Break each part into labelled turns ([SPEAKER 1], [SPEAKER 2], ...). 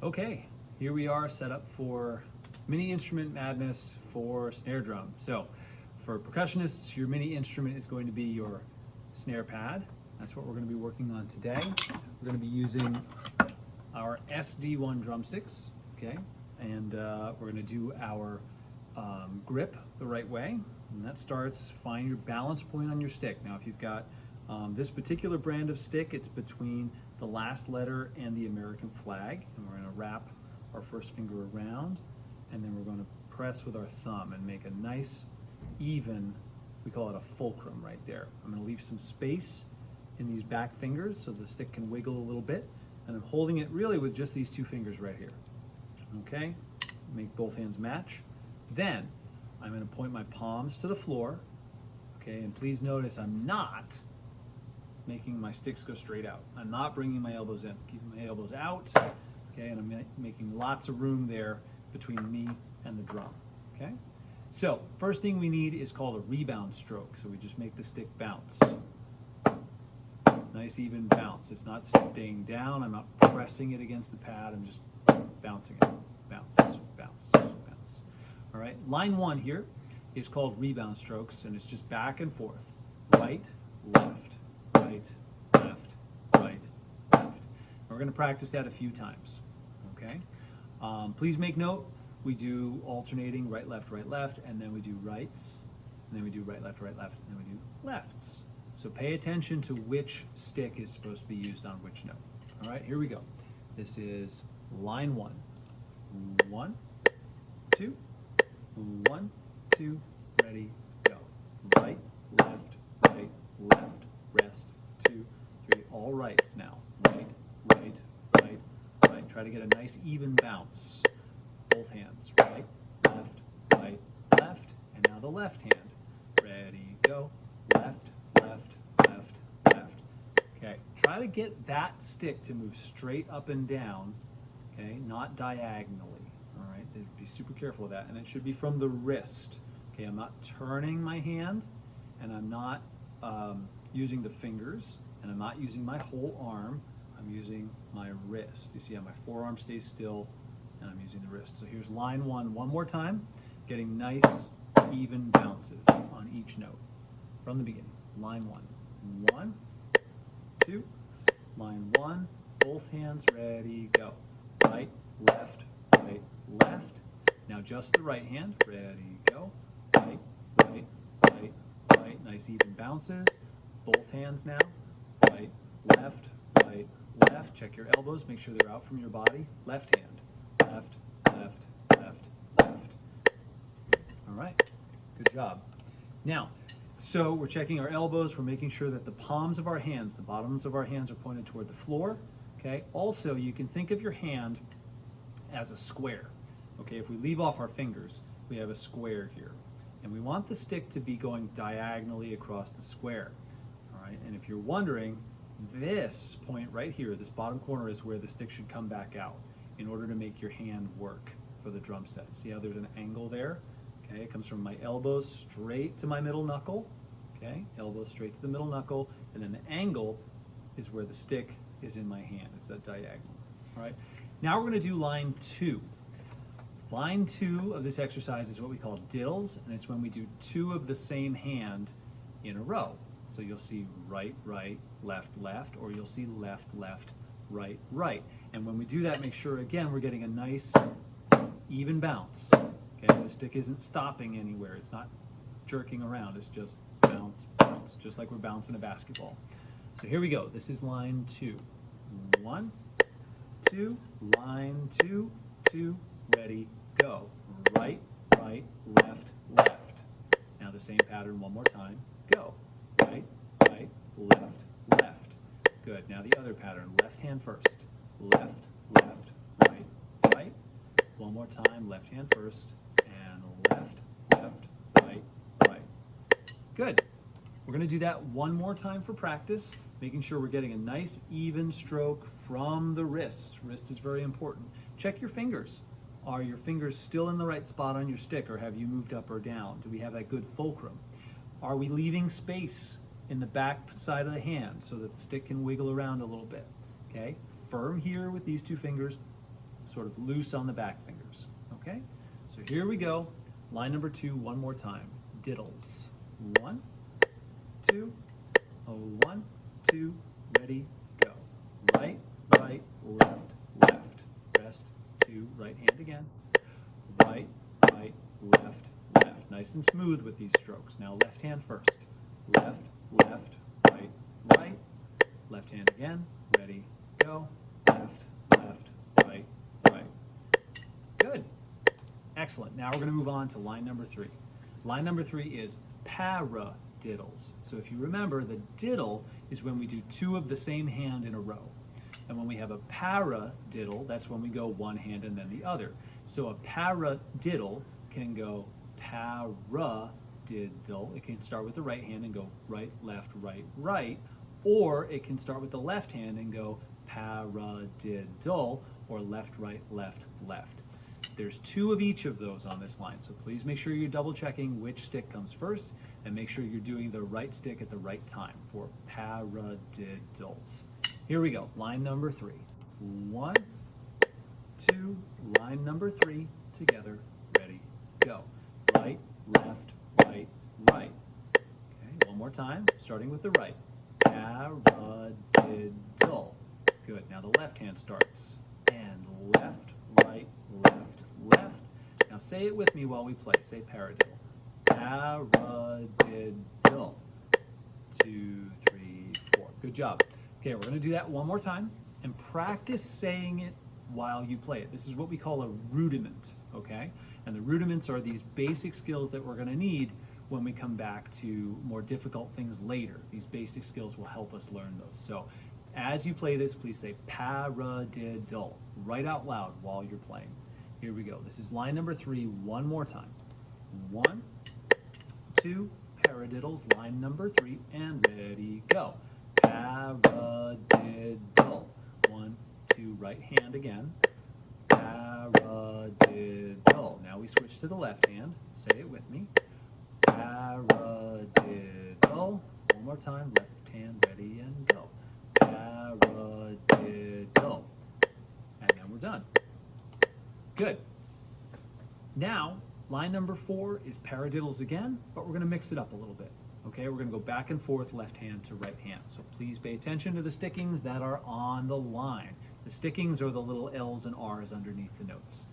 [SPEAKER 1] Okay, here we are set up for mini instrument madness for snare drum. So for percussionists, your mini instrument is going to be your snare pad. That's what we're going to be working on today. We're going to be using our SD1 drumsticks, okay? And we're going to do our grip the right way. And that starts, find your balance point on your stick. Now, if you've got this particular brand of stick, it's between the last letter and the American flag. And we're going to wrap our first finger around, and then we're going to press with our thumb and make a nice, even, we call it a fulcrum right there. I'm going to leave some space in these back fingers so the stick can wiggle a little bit. And I'm holding it really with just these two fingers right here. Okay? Make both hands match. Then I'm going to point my palms to the floor. Okay, and please notice I'm not making my sticks go straight out. I'm not bringing my elbows in. Keeping my elbows out. Okay, and I'm making lots of room there between me and the drum. Okay? So, first thing we need is called a rebound stroke. So we just make the stick bounce. Nice even bounce. It's not staying down. I'm not pressing it against the pad. I'm just bouncing it. Bounce, bounce, bounce. All right, line one here is called rebound strokes, and it's just back and forth. Right, left, right, left, right, left. We're going to practice that a few times. Okay? Please make note, we do alternating right, left, and then we do rights, and then we do right, left, and then we do lefts. So pay attention to which stick is supposed to be used on which note. All right, here we go. This is line one. 1, 2, 1, 2, ready, go. Right, left, rest, 2, 3. All rights now. Right, right, right, right. Try to get a nice even bounce. Both hands. Right, left, and now the left hand. Ready, go. Left, left, left, left. Okay, try to get that stick to move straight up and down, okay, not diagonally. All right, be super careful of that, and it should be from the wrist. Okay, I'm not turning my hand, and I'm not using the fingers, and I'm not using my whole arm. I'm using my wrist. You see how my forearm stays still, and I'm using the wrist. So here's line one more time, getting nice, even bounces on each note from the beginning. Line one. 1, 2, line 1, both hands ready, go. Right, left, left. Now just the right hand, ready, go. Right, right, right, right. Nice even bounces. Both hands now. Right, left, left. Check your elbows, make sure they're out from your body. Left hand, left, left, left, left. All right, good job. Now, so we're checking our elbows, we're making sure that the palms of our hands, the bottoms of our hands are pointed toward the floor, okay? Also, you can think of your hand as a square, okay? If we leave off our fingers, we have a square here. And we want the stick to be going diagonally across the square, all right? And if you're wondering, this point right here, this bottom corner is where the stick should come back out in order to make your hand work for the drum set. See how there's an angle there? Okay, it comes from my elbows straight to my middle knuckle. Okay, elbows straight to the middle knuckle, and then the angle is where the stick is in my hand. It's that diagonal. All right. Now we're going to do line 2. Line 2 of this exercise is what we call diddles, and it's when we do 2 of the same hand in a row. So you'll see right, right, left, left, or you'll see left, left, right, right. And when we do that, make sure again we're getting a nice even bounce. Okay, the stick isn't stopping anywhere. It's not jerking around. It's just bounce, bounce, just like we're bouncing a basketball. So here we go. This is line 2. 1, 2, line 2, 2, ready, go. Right, right, left, left. Now the same pattern one more time. Go. Right, right, left, left. Good. Now the other pattern. Left hand first. Left, left, right, right. One more time. Left hand first. And left, left, right, right. Good. We're going to do that one more time for practice, making sure we're getting a nice even stroke from the wrist. Wrist is very important. Check your fingers. Are your fingers still in the right spot on your stick, or have you moved up or down? Do we have that good fulcrum? Are we leaving space in the back side of the hand so that the stick can wiggle around a little bit? Okay, firm here with these two fingers, sort of loose on the back fingers, okay? So here we go. Line number 2, one more time. Diddles. 1, 2, 1, 2, ready, go. Right, right, left, left. Rest, 2, right hand again. Right, right, left, left. Nice and smooth with these strokes. Now left hand first. Left, left, right, right. Left hand again. Ready, go. Left, left, right, right. Good. Excellent. Now we're going to move on to line number 3. Line number 3 is paradiddles. So if you remember, the diddle is when we do 2 of the same hand in a row. And when we have a paradiddle, that's when we go one hand and then the other. So a paradiddle can go paradiddle. It can start with the right hand and go right, left, right, right. Or it can start with the left hand and go paradiddle, or left, right, left, left. There's 2 of each of those on this line, so please make sure you're double checking which stick comes first, and make sure you're doing the right stick at the right time for paradiddles. Here we go, line number 3. 1, 2, line number 3, together, ready, go. Right, left, right, right. Okay, one more time, starting with the right. Paradiddle. Good, now the left hand starts. And left, right, left, left. Now say it with me while we play. Say paradiddle. Paradiddle. 2, 3, 4. Good job. Okay, we're going to do that one more time and practice saying it while you play it. This is what we call a rudiment, okay? And the rudiments are these basic skills that we're going to need when we come back to more difficult things later. These basic skills will help us learn those. So as you play this, please say paradiddle right out loud while you're playing. Here we go. This is line number 3 one more time. 1, 2, paradiddles, line number 3, and ready, go. Paradiddle. 1, 2, right hand again. Paradiddle. Now we switch to the left hand. Say it with me. Paradiddle. One more time. Left hand, ready, and go. Paradiddle. And then we're done. Good. Now, line number 4 is paradiddles again, but we're going to mix it up a little bit. Okay, we're going to go back and forth, left hand to right hand. So please pay attention to the stickings that are on the line. The stickings are the little L's and R's underneath the notes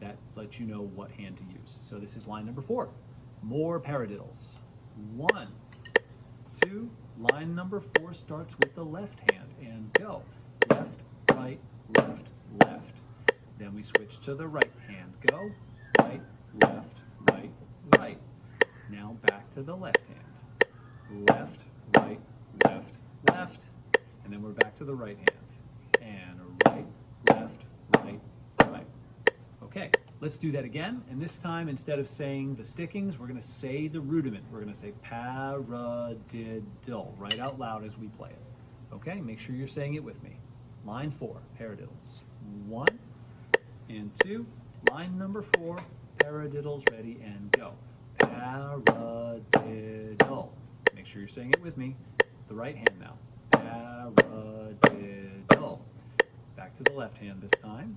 [SPEAKER 1] that let you know what hand to use. So this is line number 4. More paradiddles. 1, 2, line number 4 starts with the left hand and go. Left, right, left, left. Then we switch to the right hand. Go, right, left, right, right. Now back to the left hand. Left, right, left, left. And then we're back to the right hand. And right, left, right, right. Okay, let's do that again. And this time, instead of saying the stickings, we're going to say the rudiment. We're going to say paradiddle right out loud as we play it. Okay, make sure you're saying it with me. Line 4, paradiddles. 1 and 2. Line number 4, paradiddles, ready, and go. Paradiddle. Make sure you're saying it with me. The right hand now. Paradiddle. Back to the left hand this time.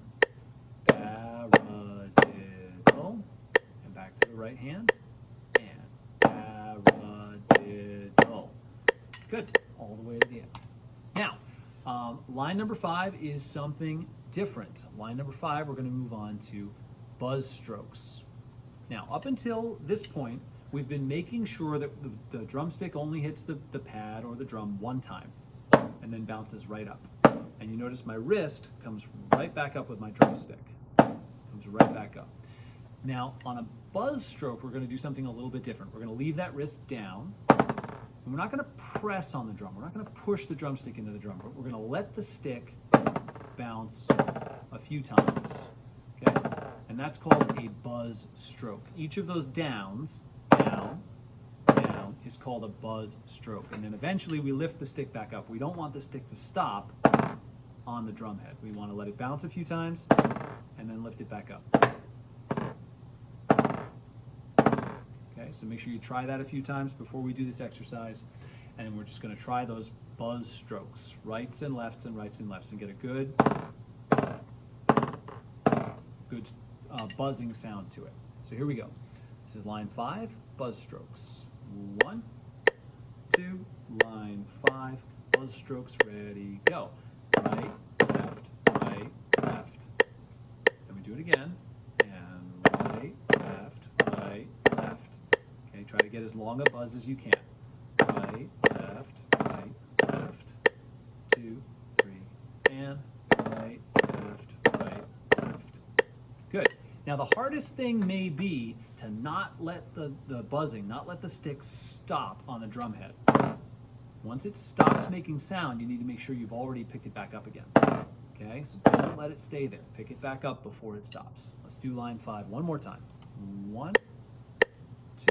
[SPEAKER 1] Paradiddle. And back to the right hand. And paradiddle. Good. All the way to the end. Now, line number 5 is something different. Line number 5, we're going to move on to buzz strokes. Now, up until this point, we've been making sure that the drumstick only hits the pad or the drum one time and then bounces right up. And you notice my wrist comes right back up with my drumstick. Comes right back up. Now, on a buzz stroke, we're going to do something a little bit different. We're going to leave that wrist down. And we're not going to press on the drum. We're not going to push the drumstick into the drum, but we're going to let the stick bounce a few times. Okay? And that's called a buzz stroke. Each of those downs, down, down, is called a buzz stroke. And then eventually we lift the stick back up. We don't want the stick to stop on the drum head. We want to let it bounce a few times and then lift it back up. Okay, so make sure you try that a few times before we do this exercise. And then we're just going to try those buzz strokes, rights and lefts and rights and lefts, and get a good good buzzing sound to it. So here we go. This is line 5, buzz strokes. 1, 2, line 5, buzz strokes, ready, go. Right, left, right, left. Then we do it again, and right, left, right, left. Okay, try to get as long a buzz as you can. Right, left, 2, 3, and right, left, left. Good. Now the hardest thing may be to not let the buzzing, not let the stick stop on the drum head. Once it stops making sound, you need to make sure you've already picked it back up again. Okay, so don't let it stay there. Pick it back up before it stops. Let's do line 5 one more time. 1,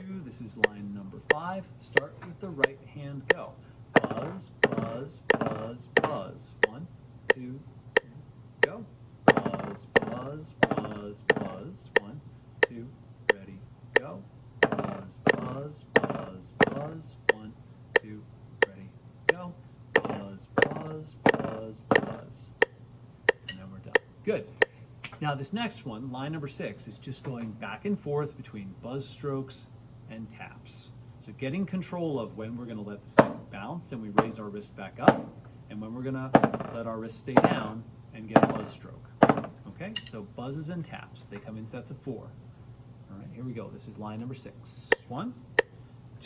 [SPEAKER 1] 2, this is line number 5. Start with the right hand, go. Buzz, buzz, buzz, buzz. 1, 2, 3, go. Buzz, buzz, buzz, buzz. 1, 2, ready, go. Buzz, buzz, buzz, buzz. 1, 2, ready, go. Buzz, buzz, buzz, buzz. And then we're done. Good. Now this next one, line number 6, is just going back and forth between buzz strokes and taps. So getting control of when we're going to let the stick bounce and we raise our wrist back up, and when we're going to let our wrist stay down and get a buzz stroke. Okay, so buzzes and taps, they come in sets of 4. All right, here we go. This is line number 6. 1,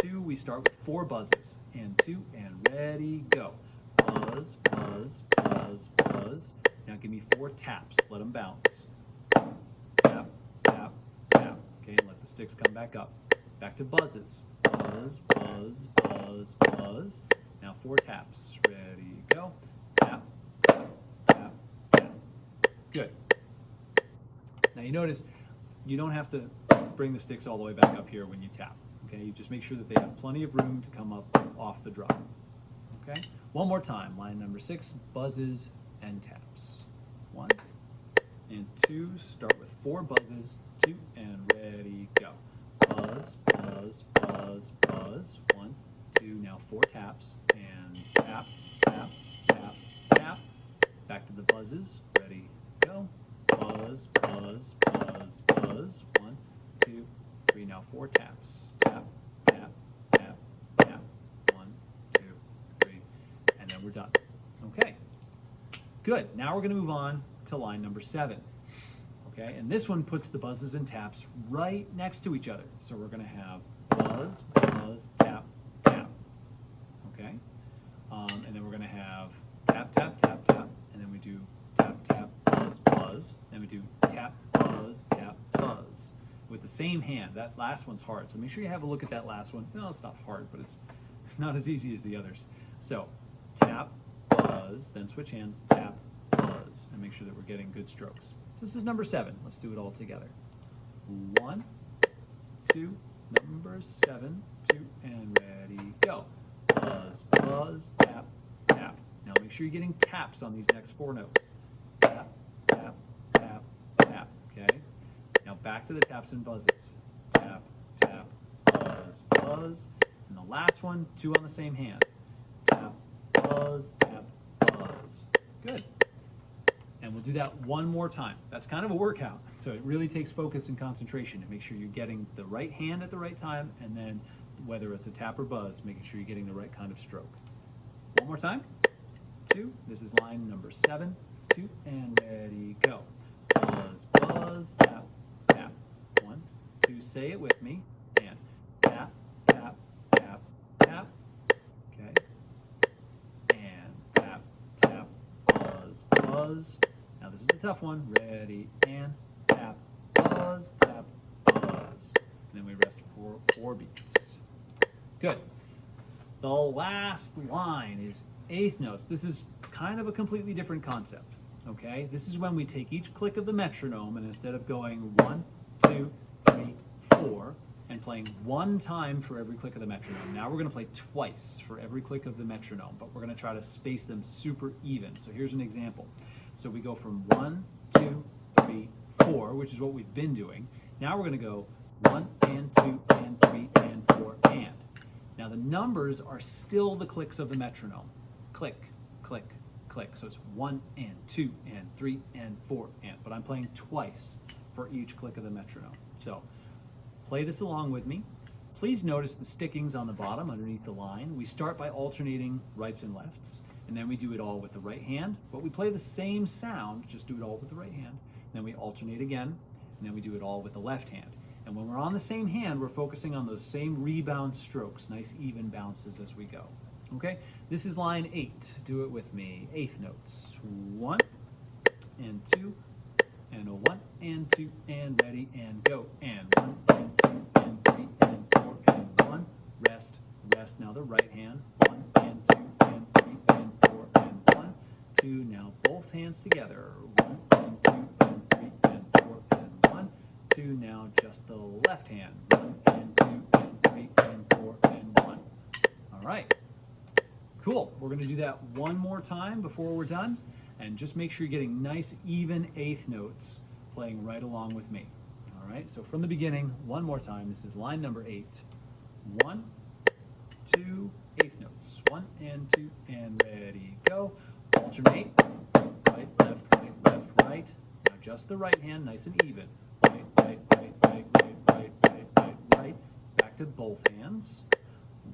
[SPEAKER 1] 2, we start with 4 buzzes, and 2, and ready, go. Buzz, buzz, buzz, buzz. Now give me 4 taps, let them bounce. Tap, tap, tap. Okay, and let the sticks come back up. Back to buzzes. Buzz, buzz, buzz, buzz. Now 4 taps, ready, go. Tap, tap, tap, tap. Good. Now you notice you don't have to bring the sticks all the way back up here when you tap. Okay, you just make sure that they have plenty of room to come up off the drum. Okay, one more time. Line number 6, buzzes and taps. 1 and 2. Start with 4 buzzes. 2 and ready, go. Buzz, buzz, buzz, buzz. 1, 2. Now 4 taps and tap, tap, tap, tap. Back to the buzzes. Ready, go. Buzz, buzz, buzz, buzz. 1, 2, 3. Now 4 taps. Tap, tap, tap, tap. 1, 2, 3. And then we're done. Okay. Good. Now we're going to move on to line number 7. Okay, and this one puts the buzzes and taps right next to each other. So we're going to have buzz, buzz, tap, tap. Okay, and then we're going to have tap, tap, tap, tap, and then we do tap, tap, buzz, buzz. Then we do tap, buzz, tap, buzz. With the same hand. That last one's hard, so make sure you have a look at that last one. No, it's not hard, but it's not as easy as the others. So tap, buzz, then switch hands, tap, buzz, and make sure that we're getting good strokes. So this is number 7. Let's do it all together. 1, 2, number 7, 2, and ready, go. Buzz, buzz, tap, tap. Now make sure you're getting taps on these next 4 notes. Tap, tap, tap, tap, okay? Now back to the taps and buzzes. Tap, tap, buzz, buzz. And the last one, 2 on the same hand. Tap, buzz, tap, buzz. Good. And we'll do that one more time. That's kind of a workout, so it really takes focus and concentration to make sure you're getting the right hand at the right time, and then whether it's a tap or buzz, making sure you're getting the right kind of stroke. One more time. 2. This is line number 7. 2 and ready, go. Buzz, buzz, tap, tap. 1, 2, say it with me. And tap, tap, tap, tap. Okay. And tap, tap, buzz, buzz. Now this is a tough one. Ready, and tap, buzz, tap, buzz. And then we rest for 4 beats. Good. The last line is 8th notes. This is kind of a completely different concept. Okay? This is when we take each click of the metronome, and instead of going 1, 2, 3, 4, and playing 1 time for every click of the metronome, now we're going to play twice for every click of the metronome, but we're going to try to space them super even. So here's an example. So we go from 1, 2, 3, 4, which is what we've been doing. Now we're going to go 1 and 2 and 3 and 4 and. Now the numbers are still the clicks of the metronome. Click, click, click. So it's 1 and 2 and 3 and 4 and. But I'm playing twice. for each click of the metronome. So play this along with me. Please notice the stickings on the bottom underneath the line. We start by alternating rights and lefts, and then we do it all with the right hand, but we play the same sound, just do it all with the right hand. Then we alternate again, and then we do it all with the left hand. And when we're on the same hand, we're focusing on those same rebound strokes, nice even bounces as we go. Okay, this is line 8. Do it with me. Eighth notes. 1 and 2 and a 1 and 2 and ready and go. And 1 and 2 and 3 and 4 and 1. Rest, rest. Now the right hand. 1 and 2 and 3 and 4 and 1, 2. Now both hands together. 1 and 2 and 3 and 4 and 1, 2. Now just the left hand. 1 and 2 and 3 and 4 and 1. All right. Cool. We're going to do that one more time before we're done, and just make sure you're getting nice even eighth notes playing right along with me. All right, so from the beginning, one more time. This is line number 8. 1, 2, eighth notes. 1 and 2 and ready, go. Alternate. Right, left, right. Now just the right hand, nice and even. Right, right, right, right, right, right, right, right, right. Back to both hands.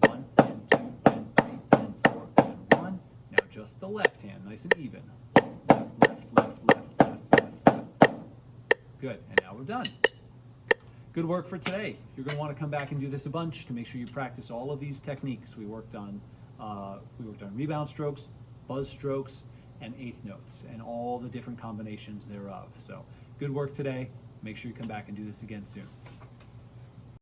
[SPEAKER 1] 1 and 2 and 3 and 4 and 1. Now just the left hand, nice and even. Left, left, left, left, left, left. Good, and now we're done. Good work for today. You're going to want to come back and do this a bunch to make sure you practice all of these techniques. We worked on rebound strokes, buzz strokes, and eighth notes, and all the different combinations thereof. So good work today. Make sure you come back and do this again soon.